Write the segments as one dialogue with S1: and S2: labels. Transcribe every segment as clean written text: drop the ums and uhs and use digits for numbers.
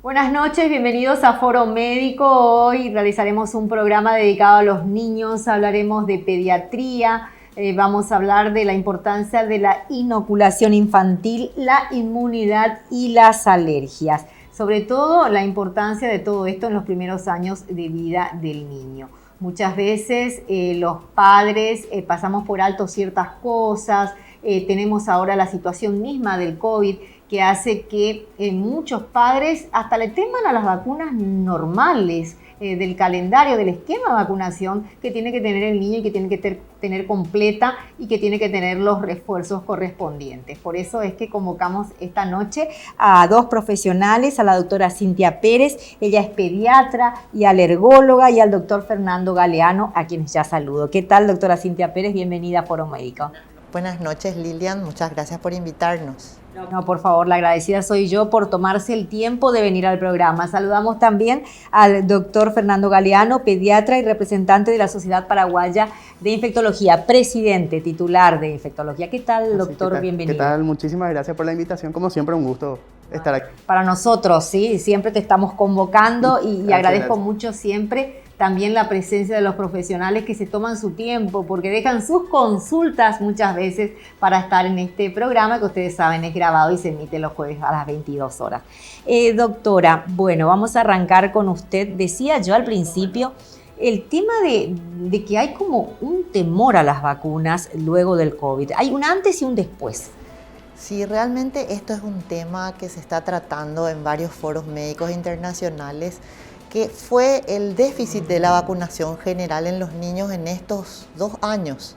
S1: Buenas noches, bienvenidos a Foro Médico. Hoy realizaremos un programa dedicado a los niños, hablaremos de pediatría, vamos a hablar de la importancia de la inoculación infantil, la inmunidad y las alergias. Sobre todo la importancia de todo esto en los primeros años de vida del niño. Muchas veces los padres pasamos por alto ciertas cosas, tenemos ahora la situación misma del COVID que hace que muchos padres hasta le teman a las vacunas normales del calendario, del esquema de vacunación que tiene que tener el niño y que tiene que tener completa y que tiene que tener los refuerzos correspondientes. Por eso es que convocamos esta noche a dos profesionales, a la doctora Cintia Pérez, ella es pediatra y alergóloga, y al doctor Fernando Galeano, a quienes ya saludo. ¿Qué tal, doctora Cintia Pérez? Bienvenida a Foro Médico.
S2: Buenas noches, Lilian. Muchas gracias por invitarnos.
S1: No, por favor, la agradecida soy yo por tomarse el tiempo de venir al programa. Saludamos también al doctor Fernando Galeano, pediatra y representante de la Sociedad Paraguaya de Infectología, presidente titular de Infectología. ¿Qué tal, doctor? Bienvenido.
S3: ¿Qué tal? Muchísimas gracias por la invitación. Como siempre, un gusto estar aquí.
S1: Para nosotros, sí, siempre te estamos convocando y agradezco mucho siempre también la presencia de los profesionales que se toman su tiempo porque dejan sus consultas muchas veces para estar en este programa que ustedes saben es grabado y se emite los jueves a las 22 horas. Doctora, bueno, vamos a arrancar con usted. Decía yo al principio el tema de que hay como un temor a las vacunas luego del COVID. Hay un antes y un después.
S2: Sí, realmente esto es un tema que se está tratando en varios foros médicos internacionales, que fue el déficit de la vacunación general en los niños en estos 2 años,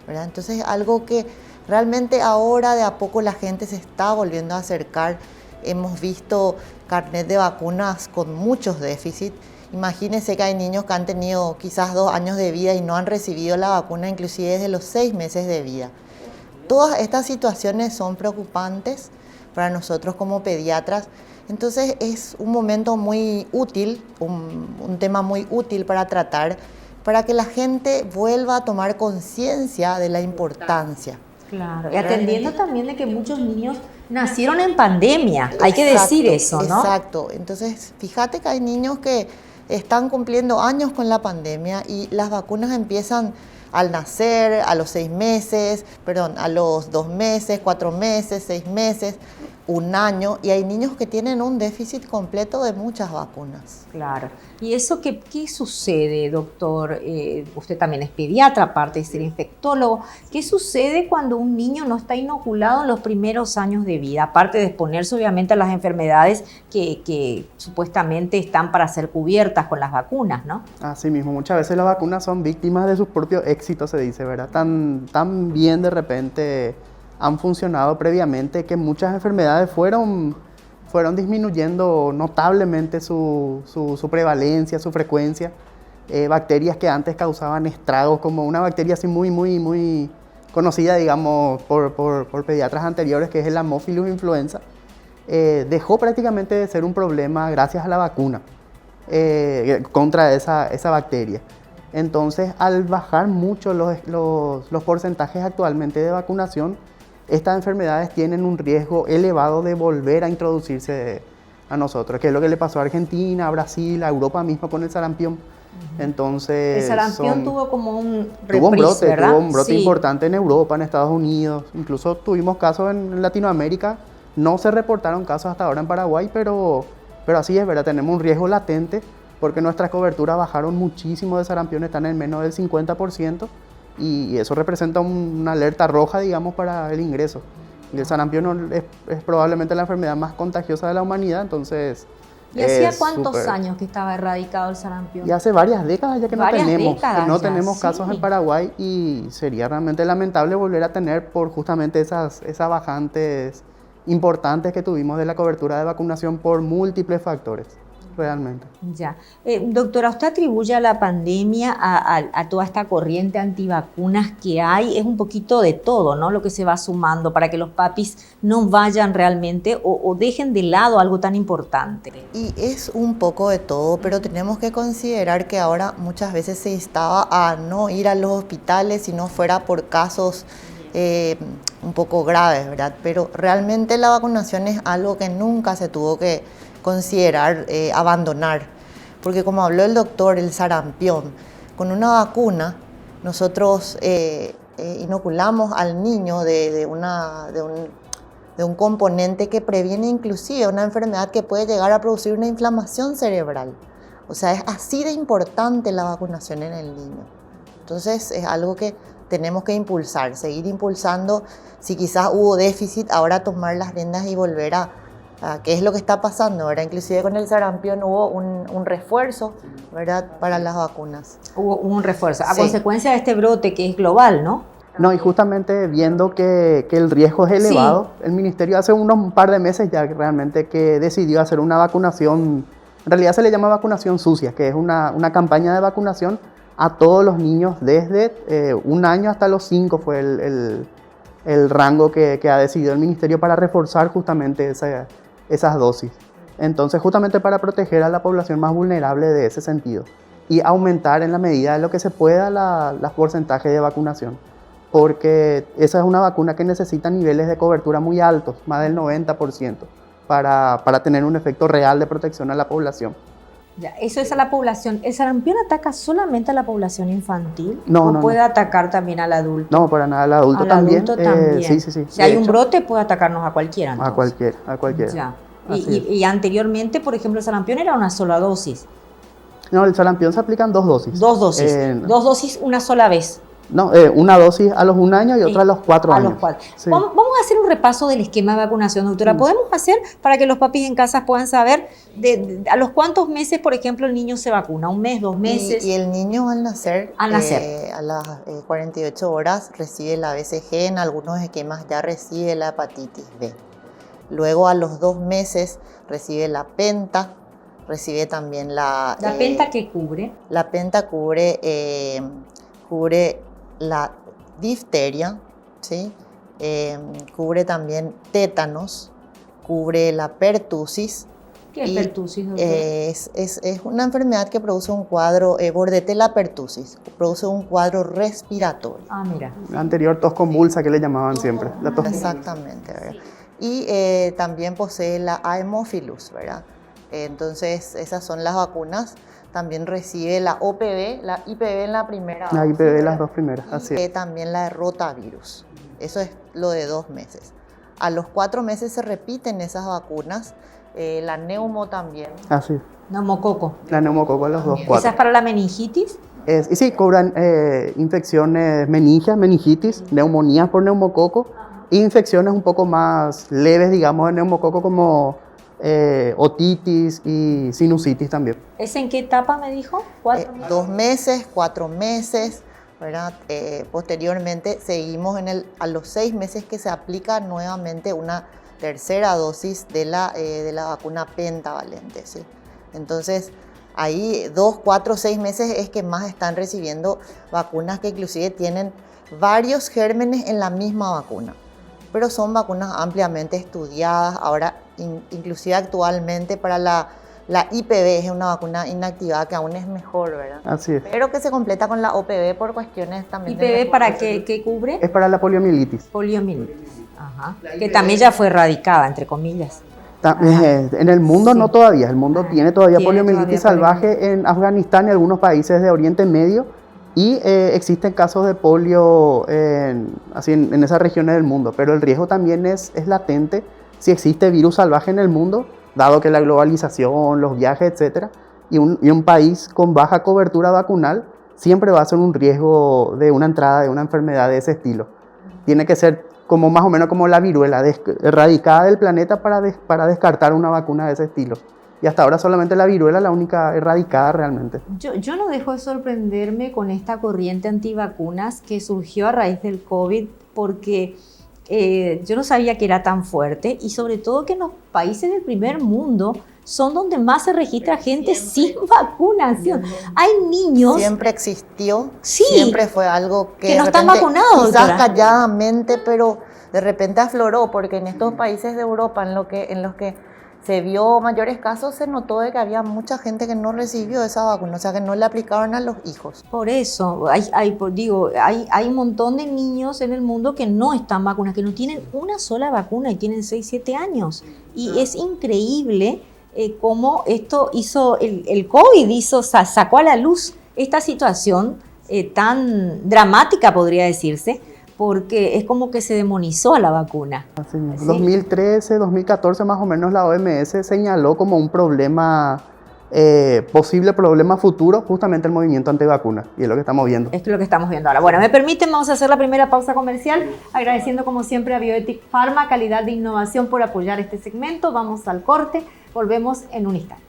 S2: ¿verdad? Entonces, algo que realmente ahora de a poco la gente se está volviendo a acercar. Hemos visto carnet de vacunas con muchos déficits. Imagínense que hay niños que han tenido quizás 2 años de vida y no han recibido la vacuna inclusive desde los 6 meses de vida. Todas estas situaciones son preocupantes para nosotros como pediatras. Entonces es un momento muy útil, un tema muy útil para tratar, para que la gente vuelva a tomar conciencia de la importancia.
S1: Claro, y atendiendo también de que muchos niños nacieron en pandemia, hay que decir eso, ¿no?
S2: Exacto, entonces fíjate que hay niños que están cumpliendo años con la pandemia y las vacunas empiezan al nacer, a los 6 meses, a los 2 meses, 4 meses, 6 meses, 1 año, y hay niños que tienen un déficit completo de muchas vacunas.
S1: Claro. ¿Y eso qué sucede, doctor? Usted también es pediatra, aparte de ser infectólogo. ¿Qué sucede cuando un niño no está inoculado en los primeros años de vida? Aparte de exponerse obviamente a las enfermedades que supuestamente están para ser cubiertas con las vacunas, ¿no?
S3: Así mismo, muchas veces las vacunas son víctimas de sus propios éxitos, se dice, ¿verdad? Tan bien de repente han funcionado previamente que muchas enfermedades fueron disminuyendo notablemente su prevalencia, su frecuencia. Bacterias que antes causaban estragos, como una bacteria así muy conocida, digamos, por pediatras anteriores, que es el Haemophilus influenza, dejó prácticamente de ser un problema gracias a la vacuna contra esa bacteria. Entonces, al bajar mucho los porcentajes actualmente de vacunación, estas enfermedades tienen un riesgo elevado de volver a introducirse a nosotros, que es lo que le pasó a Argentina, a Brasil, a Europa mismo con el sarampión. Entonces,
S1: el sarampión tuvo como un
S3: reprise,
S1: ¿verdad?
S3: Tuvo un brote
S1: sí.
S3: importante en Europa, en Estados Unidos, incluso tuvimos casos en Latinoamérica. No se reportaron casos hasta ahora en Paraguay, pero así es, ¿verdad? Tenemos un riesgo latente porque nuestras coberturas bajaron muchísimo de sarampión, están en menos del 50%. Y eso representa una alerta roja, digamos, para el ingreso. Y el sarampión es probablemente la enfermedad más contagiosa de la humanidad, entonces...
S1: ¿Y hacía cuántos años que estaba erradicado el sarampión?
S3: Y hace varias décadas ya que no tenemos
S1: sí.
S3: casos en Paraguay, y sería realmente lamentable volver a tener por justamente esas bajantes importantes que tuvimos de la cobertura de vacunación por múltiples factores. Realmente.
S1: Ya. Doctora, ¿usted atribuye a la pandemia a toda esta corriente antivacunas que hay? Es un poquito de todo, ¿no? Lo que se va sumando para que los papis no vayan realmente o dejen de lado algo tan importante.
S2: Y es un poco de todo, pero tenemos que considerar que ahora muchas veces se instaba a no ir a los hospitales si no fuera por casos un poco graves, ¿verdad? Pero realmente la vacunación es algo que nunca se tuvo que considerar abandonar. Porque como habló el doctor, el sarampión, con una vacuna nosotros inoculamos al niño de un componente que previene inclusive una enfermedad que puede llegar a producir una inflamación cerebral. O sea, es así de importante la vacunación en el niño. Entonces es algo que tenemos que impulsar, seguir impulsando. Si quizás hubo déficit, ahora tomar las riendas y volver a qué es lo que está pasando, ¿verdad? Inclusive con el sarampión hubo un refuerzo, ¿verdad?, para las vacunas.
S1: Hubo un refuerzo, a
S2: Sí.
S1: consecuencia de este brote que es global, ¿no?
S3: No, y justamente viendo que el riesgo es elevado, el ministerio hace un par de meses ya realmente que decidió hacer una vacunación, en realidad se le llama vacunación sucia, que es una campaña de vacunación a todos los niños desde 1 año hasta los 5 fue el rango que ha decidido el ministerio para reforzar justamente esas dosis. Entonces, justamente para proteger a la población más vulnerable de ese sentido y aumentar en la medida de lo que se pueda los porcentajes de vacunación. Porque esa es una vacuna que necesita niveles de cobertura muy altos, más del 90%, para tener un efecto real de protección a la población.
S1: Ya, eso es a la población. ¿El sarampión ataca solamente a la población infantil?
S3: No,
S1: ¿O
S3: no,
S1: puede atacar también al adulto?
S3: No, para nada, el adulto
S1: Al
S3: también.
S1: adulto también.
S3: Sí.
S1: Si hay
S3: De
S1: un
S3: hecho,
S1: brote, puede atacarnos a cualquiera.
S3: a cualquiera.
S1: Ya.
S3: Así
S1: Y anteriormente, por ejemplo, el sarampión era una sola dosis.
S3: No, el sarampión se aplican 2 dosis.
S1: 2 dosis. 2 dosis una sola vez.
S3: No, una dosis a los 1 año y otra a los 4
S1: A
S3: años.
S1: los 4.
S3: Sí.
S1: Vamos a hacer un repaso del esquema de vacunación, doctora. ¿Podemos hacer para que los papis en casa puedan saber a los cuántos meses, por ejemplo, el niño se vacuna? ¿1 mes, 2 meses?
S2: Y el niño al nacer,
S1: Al nacer.
S2: a las 48 horas recibe la BCG, en algunos esquemas ya recibe la hepatitis B. Luego a los 2 meses recibe la penta, recibe también
S1: ¿La penta qué cubre?
S2: La penta cubre la difteria, ¿sí? Cubre también tétanos, cubre la pertusis.
S1: ¿Qué es pertusis, doctora?
S2: Es una enfermedad que produce un cuadro, bordetella pertusis, produce un cuadro respiratorio.
S1: Ah, mira.
S3: La anterior tos convulsa que le llamaban siempre. La tos
S2: Exactamente, ¿verdad? Y también posee la Haemophilus, ¿verdad? Entonces, esas son las vacunas. También recibe la OPV, la IPV en la primera.
S3: La IPV las 2 primeras, así es.
S2: También la de rotavirus. Eso es lo de 2 meses. A los 4 meses se repiten esas vacunas. La neumo también.
S3: Así.
S1: Neumococo.
S3: La neumococo a los 2,
S1: ¿Esa
S3: 4.
S1: es para la meningitis?
S3: Y sí, cobran infecciones meningias, meningitis, neumonías por neumococo e infecciones un poco más leves, digamos, de neumococo como otitis y sinusitis también.
S1: ¿Es en qué etapa me dijo? 4 meses.
S2: 2 meses, 4 meses, ¿verdad? Posteriormente seguimos a los 6 meses que se aplica nuevamente una tercera dosis de la vacuna pentavalente, ¿sí? Entonces, ahí 2, 4, 6 meses es que más están recibiendo vacunas que inclusive tienen varios gérmenes en la misma vacuna, pero son vacunas ampliamente estudiadas. Ahora, inclusive actualmente para la IPV es una vacuna inactivada que aún es mejor, ¿verdad?
S3: Así es.
S2: Pero que se completa con la OPV por cuestiones también
S1: ¿IPV para qué cubre?
S3: Es para la poliomielitis.
S1: Poliomielitis. Ajá. Que también ya fue erradicada, entre comillas.
S3: En el mundo
S1: Sí.
S3: no todavía, el mundo tiene todavía
S1: Tiene
S3: poliomielitis
S1: todavía
S3: salvaje en Afganistán y algunos países de Oriente Medio y existen casos de polio en esas regiones del mundo, pero el riesgo también es latente si existe virus salvaje en el mundo, dado que la globalización, los viajes, etc. Y un país con baja cobertura vacunal siempre va a ser un riesgo de una entrada de una enfermedad de ese estilo. Tiene que ser como más o menos como la viruela, erradicada del planeta para descartar una vacuna de ese estilo. Y hasta ahora solamente la viruela es la única erradicada realmente.
S1: Yo no dejo de sorprenderme con esta corriente antivacunas que surgió a raíz del COVID, porque yo no sabía que era tan fuerte, y sobre todo que en los países del primer mundo son donde más se registra gente sin vacunación. Hay niños...
S2: Siempre existió,
S1: Sí,
S2: siempre fue algo que
S1: que no
S2: de
S1: están
S2: repente,
S1: vacunados,
S2: quizás
S1: doctora.
S2: calladamente, pero de repente afloró, porque en estos países de Europa en los que se vio mayores casos, se notó de que había mucha gente que no recibió esa vacuna, o sea, que no le aplicaron a los hijos.
S1: Por eso, hay un montón de niños en el mundo que no están vacunados, que no tienen una sola vacuna y tienen 6, 7 años. Y es increíble cómo esto hizo, el COVID sacó a la luz esta situación tan dramática, podría decirse, porque es como que se demonizó a la vacuna.
S3: Así mismo.
S1: ¿Sí?
S3: 2013, 2014 más o menos la OMS señaló como un problema, posible problema futuro, justamente el movimiento antivacuna, y es lo que estamos viendo.
S1: Esto es lo que estamos viendo ahora. Bueno, me permiten, vamos a hacer la primera pausa comercial, agradeciendo como siempre a Bioetic Pharma, calidad de innovación, por apoyar este segmento. Vamos al corte, volvemos en un instante.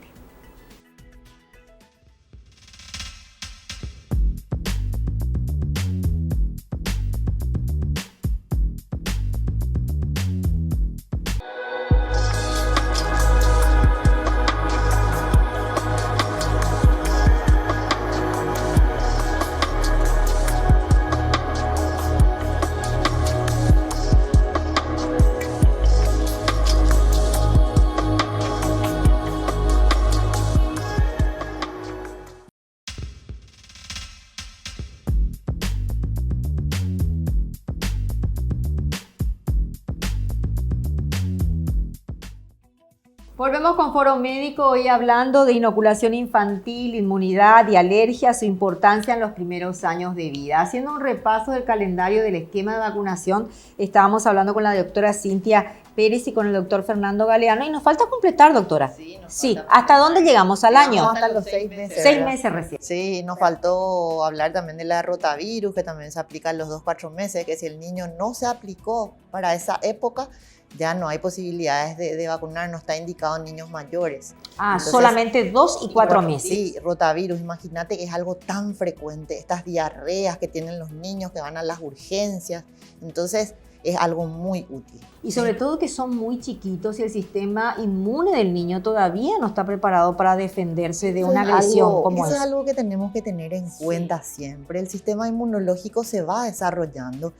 S1: Volvemos con Foro Médico, hoy hablando de inoculación infantil, inmunidad y alergia, su importancia en los primeros años de vida. Haciendo un repaso del calendario del esquema de vacunación, estábamos hablando con la doctora Cintia Pérez y con el doctor Fernando Galeano, y nos falta completar, doctora. Sí, ¿hasta dónde llegamos? ¿Al año?
S2: Hasta los 6 meses.
S1: 6 meses recién.
S2: Sí, nos faltó hablar también de la rotavirus, que también se aplica en los 2-4 meses, que si el niño no se aplicó para esa época, ya no hay posibilidades de vacunar, no está indicado en niños mayores.
S1: Entonces, solamente 2 y 4 meses.
S2: Sí, rotavirus, imagínate que es algo tan frecuente, estas diarreas que tienen los niños que van a las urgencias, entonces es algo muy útil.
S1: Y sobre todo que son muy chiquitos y el sistema inmune del niño todavía no está preparado para defenderse de una agresión como
S2: esa.
S1: esa.
S2: Es algo que tenemos que tener en cuenta siempre. El sistema inmunológico se va desarrollando,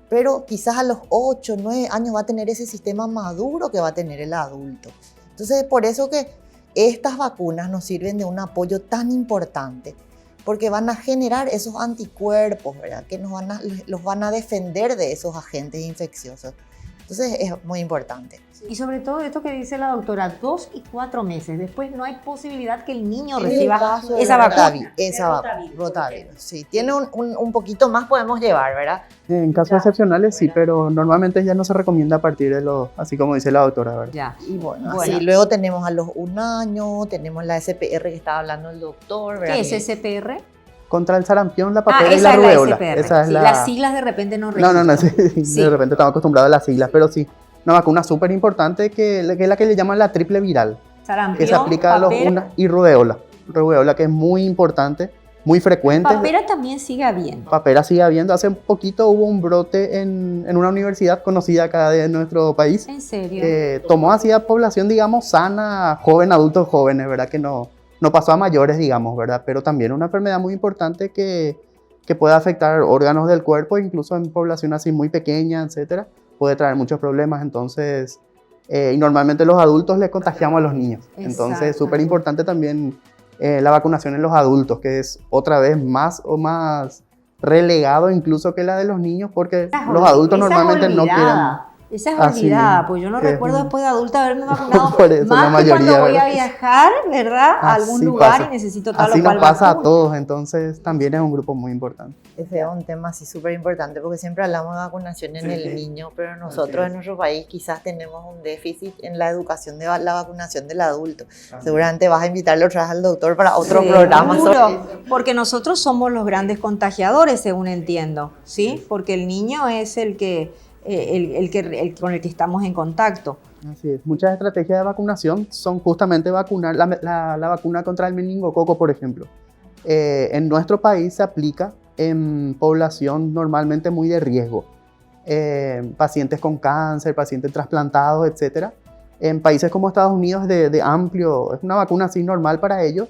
S2: pero quizás a los 8, 9 años va a tener ese sistema maduro que va a tener el adulto. Entonces, por eso que estas vacunas nos sirven de un apoyo tan importante, porque van a generar esos anticuerpos, ¿verdad? Que los van a defender de esos agentes infecciosos. Entonces, es muy importante.
S1: Y sobre todo esto que dice la doctora, 2 y 4 meses. Después no hay posibilidad que el niño reciba esa vacuna.
S2: Esa rotavirus, sí. Tiene un poquito más podemos llevar, ¿verdad?
S3: En casos excepcionales sí, pero normalmente ya no se recomienda a partir de los, así como dice la doctora, ¿verdad?
S1: Ya.
S2: Y bueno, sí, luego tenemos a los 1 año, tenemos la SPR que estaba hablando el doctor, ¿verdad?
S1: ¿Qué es SPR?
S3: Contra el sarampión, la papera y la
S1: esa es
S3: rubéola.
S1: la SPR.
S3: Esa es
S1: Sí,
S3: la...
S1: Las siglas de repente no registran.
S3: No, sí. De repente estamos acostumbrados a las siglas, pero sí. Una vacuna súper importante que es la que le llaman la triple viral.
S1: Sarampión,
S3: que se aplica
S1: papera,
S3: y rubéola. Rubéola, que es muy importante, muy frecuente.
S1: Papera también sigue habiendo.
S3: Papera sigue habiendo. Hace poquito hubo un brote en una universidad conocida acá de nuestro país.
S1: ¿En serio?
S3: Tomó así a población, digamos, sana, joven, adultos jóvenes, ¿verdad? Que no pasó a mayores, digamos, ¿verdad? Pero también una enfermedad muy importante que puede afectar órganos del cuerpo, incluso en población así muy pequeña, etcétera. Puede traer muchos problemas, entonces, y normalmente los adultos les contagiamos a los niños. Entonces, es súper importante también la vacunación en los adultos, que es otra vez más relegado incluso que la de los niños, porque los adultos normalmente no quieren.
S1: Esa es olvidada, pues yo no recuerdo después de adulta haberme vacunado
S3: por eso,
S1: más
S3: la mayoría,
S1: que cuando voy a
S3: ¿verdad?
S1: viajar, ¿verdad? A algún
S3: Así
S1: lugar
S3: pasa.
S1: y necesito tal
S3: Así
S1: o cual
S3: nos pasa
S1: vacuna.
S3: a todos, entonces también es un grupo muy importante.
S2: Ese es un tema así súper importante porque siempre hablamos de vacunación en el niño, pero nosotros en nuestro país quizás tenemos un déficit en la educación de la vacunación del adulto. Seguramente vas a invitarle otra vez al doctor para otro programa.
S1: Seguro, porque nosotros somos los grandes contagiadores, según entiendo, ¿sí? Porque el niño es el con el que estamos en contacto.
S3: Así es. Muchas estrategias de vacunación son justamente vacunar la vacuna contra el meningococo, por ejemplo. En nuestro país se aplica en población normalmente muy de riesgo. Pacientes con cáncer, pacientes trasplantados, etc. En países como Estados Unidos de amplio, es una vacuna así normal para ellos.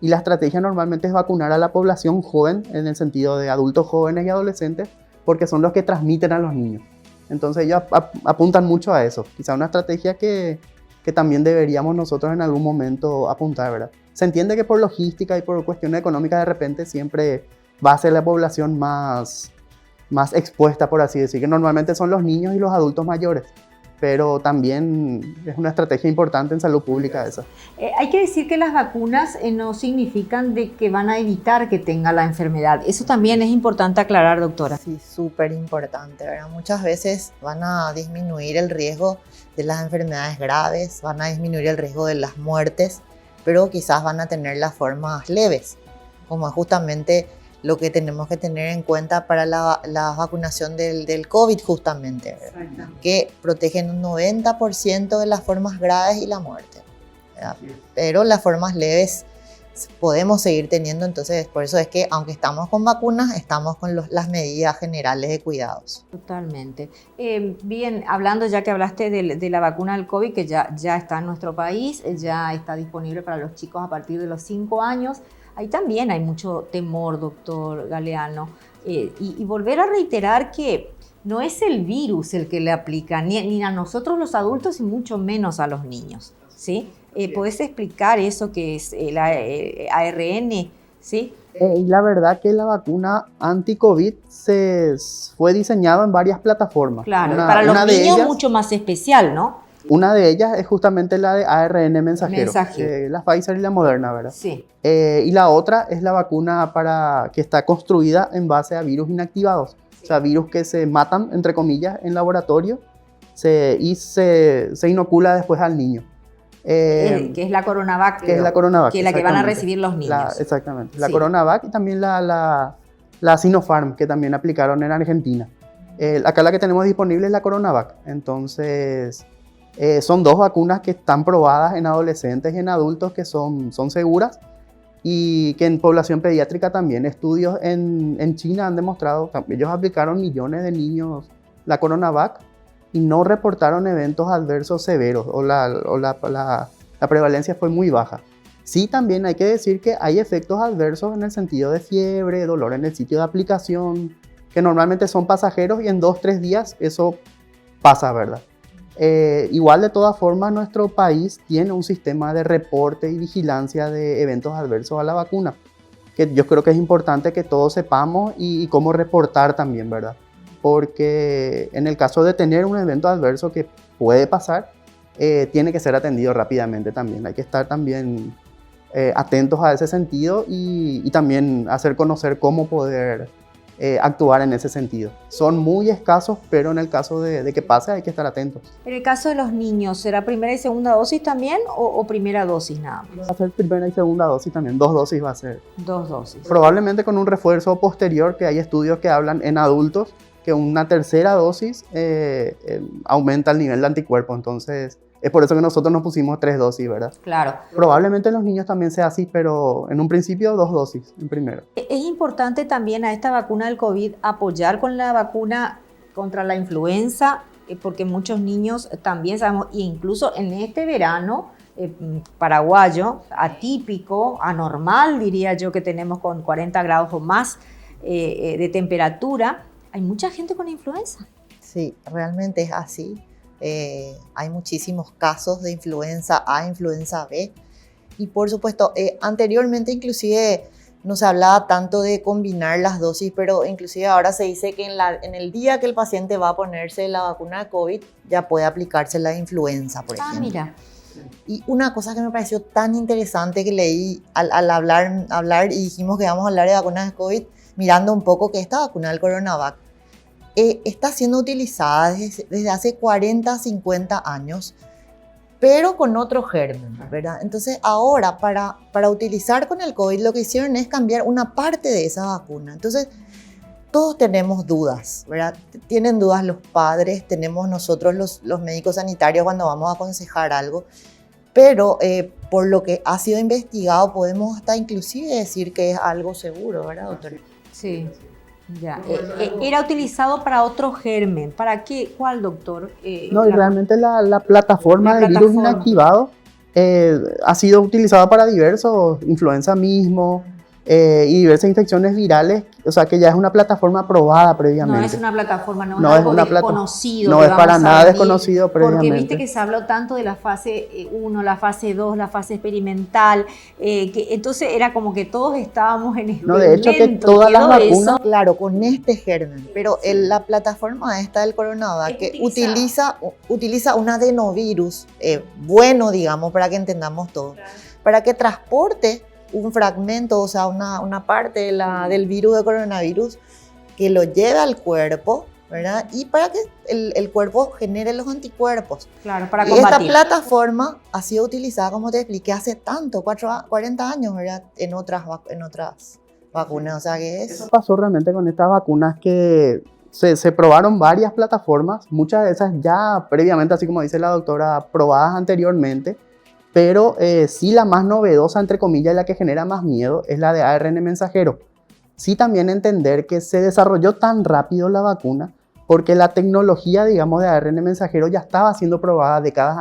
S3: Y la estrategia normalmente es vacunar a la población joven, en el sentido de adultos jóvenes y adolescentes, porque son los que transmiten a los niños. Entonces ellos apuntan mucho a eso. Quizá una estrategia que también deberíamos nosotros en algún momento apuntar, ¿verdad? Se entiende que por logística y por cuestiones económicas de repente siempre va a ser la población más expuesta, por así decir, que normalmente son los niños y los adultos mayores. pero también es una estrategia importante en salud pública esa.
S1: Hay que decir que las vacunas no significan de que van a evitar que tenga la enfermedad. Eso también es importante aclarar, doctora.
S2: Sí, súper importante, ¿verdad? Muchas veces van a disminuir el riesgo de las enfermedades graves, van a disminuir el riesgo de las muertes, pero quizás van a tener las formas leves, como es justamente lo que tenemos que tener en cuenta para la vacunación del COVID justamente, ¿verdad? Que protegen un 90% de las formas graves y la muerte, ¿verdad? Pero las formas leves podemos seguir teniendo, entonces por eso es que aunque estamos con vacunas, estamos con las medidas generales de cuidados.
S1: Totalmente. Bien, hablando ya que hablaste de la vacuna del COVID, que ya está en nuestro país, ya está disponible para los chicos a partir de los 5 años, ahí también hay mucho temor, doctor Galeano, y volver a reiterar que no es el virus el que le aplica, ni a nosotros los adultos y mucho menos a los niños, ¿sí? ¿Podés explicar eso que es el ARN? ¿Sí?
S3: La verdad que la vacuna anti-COVID fue diseñada en varias plataformas.
S1: Claro, para los niños mucho más especial, ¿no?
S3: Una de ellas es justamente la de ARN mensajero. La Pfizer y la Moderna, ¿verdad?
S1: Sí.
S3: Y la otra es la vacuna que está construida en base a virus inactivados. Sí. O sea, virus que se matan, entre comillas, en laboratorio y se inocula después al niño.
S1: Que es la CoronaVac.
S3: Que es la CoronaVac.
S1: Que es la que van a recibir los niños.
S3: Exactamente. La CoronaVac y también la Sinopharm, que también aplicaron en Argentina. Acá la que tenemos disponible es la CoronaVac. Entonces, son 2 vacunas que están probadas en adolescentes y en adultos que son seguras y que en población pediátrica también. Estudios en China han demostrado, ellos aplicaron millones de niños la CoronaVac y no reportaron eventos adversos severos o la prevalencia fue muy baja. Sí, también hay que decir que hay efectos adversos en el sentido de fiebre, dolor en el sitio de aplicación, que normalmente son pasajeros y en 2-3 días eso pasa, ¿verdad? Igual de todas formas nuestro país tiene un sistema de reporte y vigilancia de eventos adversos a la vacuna, que yo creo que es importante que todos sepamos y cómo reportar también, ¿verdad? Porque en el caso de tener un evento adverso que puede pasar, tiene que ser atendido rápidamente también. Hay que estar también atentos a ese sentido y también hacer conocer cómo poder actuar en ese sentido. Son muy escasos, pero en el caso de que pase hay que estar atentos.
S1: En el caso de los niños, ¿será primera y segunda dosis también o primera dosis nada más?
S3: Va a ser primera y segunda dosis también, 2 dosis va a ser.
S1: 2 dosis.
S3: Probablemente con un refuerzo posterior, que hay estudios que hablan en adultos, que una tercera dosis aumenta el nivel de anticuerpos, entonces es por eso que nosotros nos pusimos 3 dosis, ¿verdad?
S1: Claro.
S3: Probablemente en los niños también sea así, pero en un principio 2 dosis en primero.
S1: Es importante también a esta vacuna del COVID apoyar con la vacuna contra la influenza, porque muchos niños también sabemos, e incluso en este verano paraguayo, atípico, anormal diría yo, que tenemos con 40 grados o más de temperatura, hay mucha gente con influenza.
S2: Sí, realmente es así. Hay muchísimos casos de influenza A, influenza B. Y por supuesto, anteriormente inclusive no se hablaba tanto de combinar las dosis, pero inclusive ahora se dice que en el día que el paciente va a ponerse la vacuna de COVID, ya puede aplicarse la influenza, por ejemplo.
S1: Mira.
S2: Y una cosa que me pareció tan interesante que leí al hablar y dijimos que vamos a hablar de vacunas de COVID, mirando un poco que esta vacuna del CoronaVac está siendo utilizada desde hace 40, 50 años, pero con otro germen, ¿verdad? Entonces ahora para utilizar con el COVID lo que hicieron es cambiar una parte de esa vacuna. Entonces todos tenemos dudas, ¿verdad? Tienen dudas los padres, tenemos nosotros los médicos sanitarios cuando vamos a aconsejar algo, pero por lo que ha sido investigado podemos hasta inclusive decir que es algo seguro, ¿verdad, doctor?
S1: Sí. Ya. Era utilizado para otro germen. ¿Para qué? ¿Cuál, doctor?
S3: No, y realmente la plataforma de virus inactivado ha sido utilizada para diversos, influenza mismo, y diversas infecciones virales, o sea que ya es una plataforma aprobada previamente.
S1: No es una plataforma, no,
S3: No
S1: es
S3: es
S1: algo
S3: una
S1: desconocido.
S3: no
S1: que
S3: es para
S1: vamos a
S3: nada
S1: vivir,
S3: desconocido
S1: porque
S3: previamente.
S1: viste que se habló tanto de la fase 1, la fase 2, la fase experimental, que entonces era como que todos estábamos en experimento.
S3: No, de hecho que todas las vacunas...
S2: Claro, con este germen, pero la plataforma esta del Coronavac que utiliza un adenovirus bueno, digamos, para que entendamos todo, para que transporte un fragmento, o sea, una parte del virus de coronavirus que lo lleve al cuerpo, ¿verdad? Y para que el cuerpo genere los anticuerpos.
S1: Claro, para
S2: combatir.
S1: combatir.
S2: Esta plataforma ha sido utilizada, como te expliqué, hace tanto, 40 años, ¿verdad? En otras vacunas, o sea que es...
S3: Eso pasó realmente con estas vacunas que se probaron varias plataformas, muchas de esas ya previamente, así como dice la doctora, probadas anteriormente, pero sí la más novedosa, entre comillas, y la que genera más miedo es la de ARN mensajero. Sí también entender que se desarrolló tan rápido la vacuna porque la tecnología, digamos, de ARN mensajero ya estaba siendo probada décadas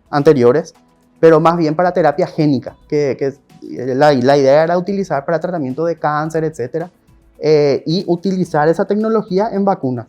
S3: anteriores, pero más bien para terapia génica, que la idea era utilizar para tratamiento de cáncer, etc. Y utilizar esa tecnología en vacunas.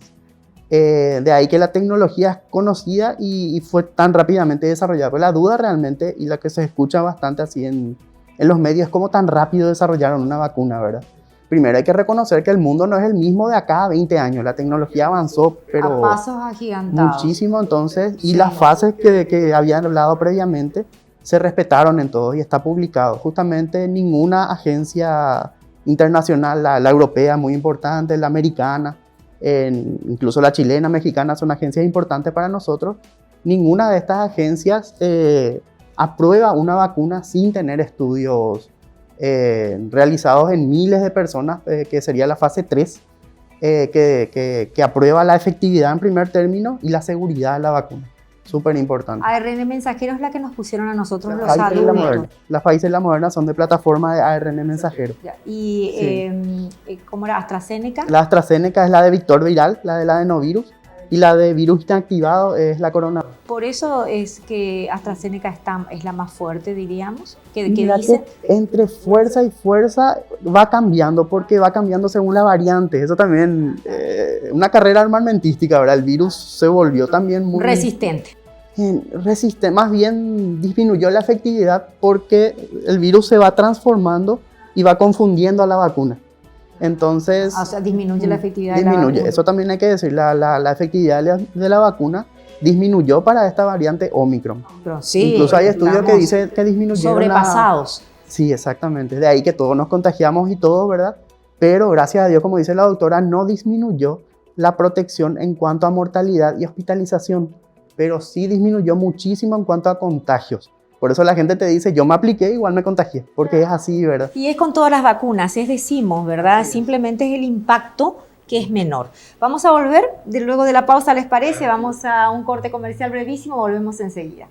S3: De ahí que la tecnología es conocida y fue tan rápidamente desarrollada. Pero la duda realmente, y la que se escucha bastante así en los medios, es cómo tan rápido desarrollaron una vacuna, ¿verdad? Primero hay que reconocer que el mundo no es el mismo de acá a 20 años. La tecnología avanzó, pero
S1: a pasos agigantados.
S3: Muchísimo entonces. Y
S1: Sí.
S3: las fases que habían hablado previamente se respetaron en todo y está publicado. Justamente ninguna agencia internacional, la europea muy importante, la americana, incluso la chilena, mexicana, son agencias importantes para nosotros. Ninguna de estas agencias aprueba una vacuna sin tener estudios realizados en miles de personas, que sería la fase 3, que aprueba la efectividad en primer término y la seguridad de la vacuna. Súper importante.
S1: ARN mensajero es la que nos pusieron a nosotros los
S3: Pfizer y la
S1: adultos.
S3: Moderna. La Pfizer y la Moderna son de plataforma de ARN mensajero.
S1: Y ¿cómo era? AstraZeneca.
S3: La AstraZeneca es la de vector viral, la del adenovirus, y la de virus inactivado es la corona.
S1: Por eso es que AstraZeneca es la más fuerte, diríamos. ¿Qué
S3: Mira
S1: dice?
S3: que entre fuerza y fuerza va cambiando, porque va cambiando según la variante. Eso también, una carrera armamentística, ¿verdad? El virus se volvió también muy...
S1: Resistente.
S3: Más bien disminuyó la efectividad porque el virus se va transformando y va confundiendo a la vacuna. Entonces...
S1: O sea, disminuye la efectividad de
S3: disminuye.
S1: la vacuna.
S3: Eso también hay que decir, la efectividad de la vacuna disminuyó para esta variante Omicron.
S1: Pero sí,
S3: Incluso hay estudios que
S1: estamos
S3: dicen que disminuyeron
S1: sobrepasados.
S3: Sí, exactamente. De ahí que todos nos contagiamos y todo, ¿verdad? Pero gracias a Dios, como dice la doctora, no disminuyó la protección en cuanto a mortalidad y hospitalización, pero sí disminuyó muchísimo en cuanto a contagios. Por eso la gente te dice, yo me apliqué, igual me contagié, porque es así, ¿verdad?
S1: Y es con todas las vacunas, decimos, ¿verdad? Simplemente es el impacto que es menor. Vamos a volver, luego de la pausa, ¿les parece? Vamos a un corte comercial brevísimo, volvemos enseguida.